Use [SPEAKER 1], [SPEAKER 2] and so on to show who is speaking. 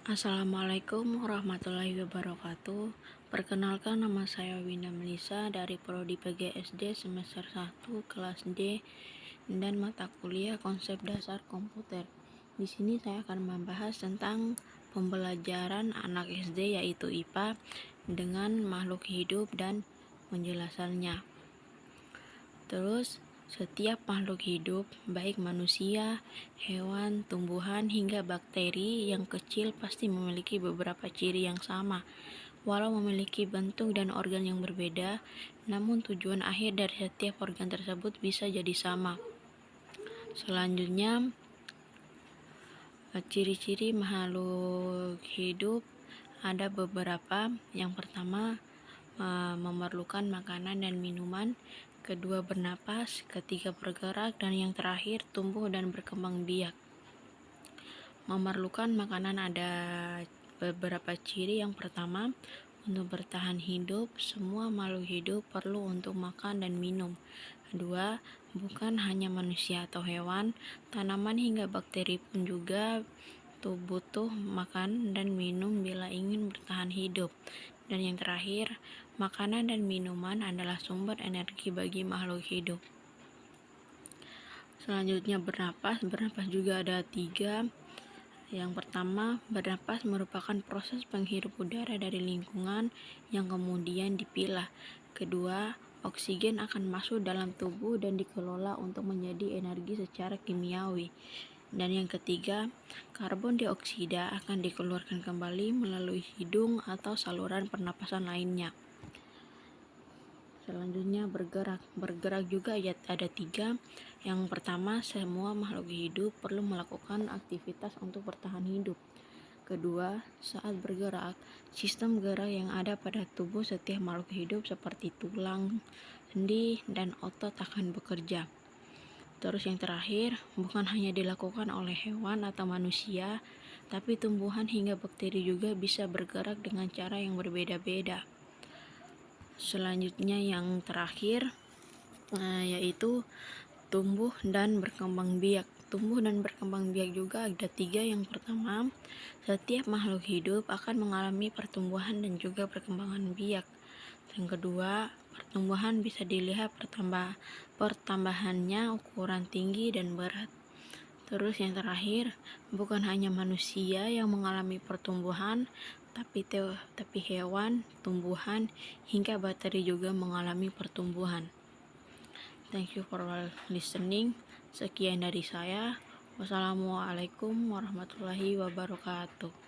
[SPEAKER 1] Assalamualaikum warahmatullahi wabarakatuh. Perkenalkan, nama saya Winda Melisa dari Prodi PGSD semester 1 kelas D dan mata kuliah Konsep Dasar Komputer. Di sini saya akan membahas tentang pembelajaran anak SD, yaitu IPA, dengan makhluk hidup dan penjelasannya. Terus, setiap makhluk hidup, baik manusia, hewan, tumbuhan, hingga bakteri yang kecil pasti memiliki beberapa ciri yang sama. Walau memiliki bentuk dan organ yang berbeda, namun tujuan akhir dari setiap organ tersebut bisa jadi sama. Selanjutnya, ciri-ciri makhluk hidup ada beberapa. Yang pertama, memerlukan makanan dan minuman. Kedua, bernapas. Ketiga, bergerak. Dan yang terakhir, tumbuh dan berkembang biak. Memerlukan makanan ada beberapa ciri. Yang pertama, untuk bertahan hidup, semua makhluk hidup perlu untuk makan dan minum. Kedua, bukan hanya manusia atau hewan, tanaman hingga bakteri pun juga butuh makan dan minum bila ingin bertahan hidup. Dan yang terakhir, makanan dan minuman adalah sumber energi bagi makhluk hidup. Selanjutnya, bernapas. Bernapas juga ada 3. Yang pertama, bernapas merupakan proses penghirup udara dari lingkungan yang kemudian dipilah. Kedua, oksigen akan masuk dalam tubuh dan dikelola untuk menjadi energi secara kimiawi. Dan yang ketiga, karbon dioksida akan dikeluarkan kembali melalui hidung atau saluran pernapasan lainnya. Selanjutnya, bergerak. Bergerak juga ada 3. Yang pertama, semua makhluk hidup perlu melakukan aktivitas untuk bertahan hidup. Kedua, saat bergerak, sistem gerak yang ada pada tubuh setiap makhluk hidup seperti tulang, sendi, dan otot akan bekerja. Terus yang terakhir, bukan hanya dilakukan oleh hewan atau manusia, tapi tumbuhan hingga bakteri juga bisa bergerak dengan cara yang berbeda-beda. Selanjutnya, yang terakhir yaitu tumbuh dan berkembang biak. Tumbuh dan berkembang biak juga ada 3. Yang pertama, setiap makhluk hidup akan mengalami pertumbuhan dan juga perkembangan biak. Yang kedua, pertumbuhan bisa dilihat pertambahannya ukuran tinggi dan berat. Terus yang terakhir, bukan hanya manusia yang mengalami pertumbuhan, tapi hewan, tumbuhan, hingga bakteri juga mengalami pertumbuhan. Thank you for listening. Sekian dari saya. Wassalamualaikum warahmatullahi wabarakatuh.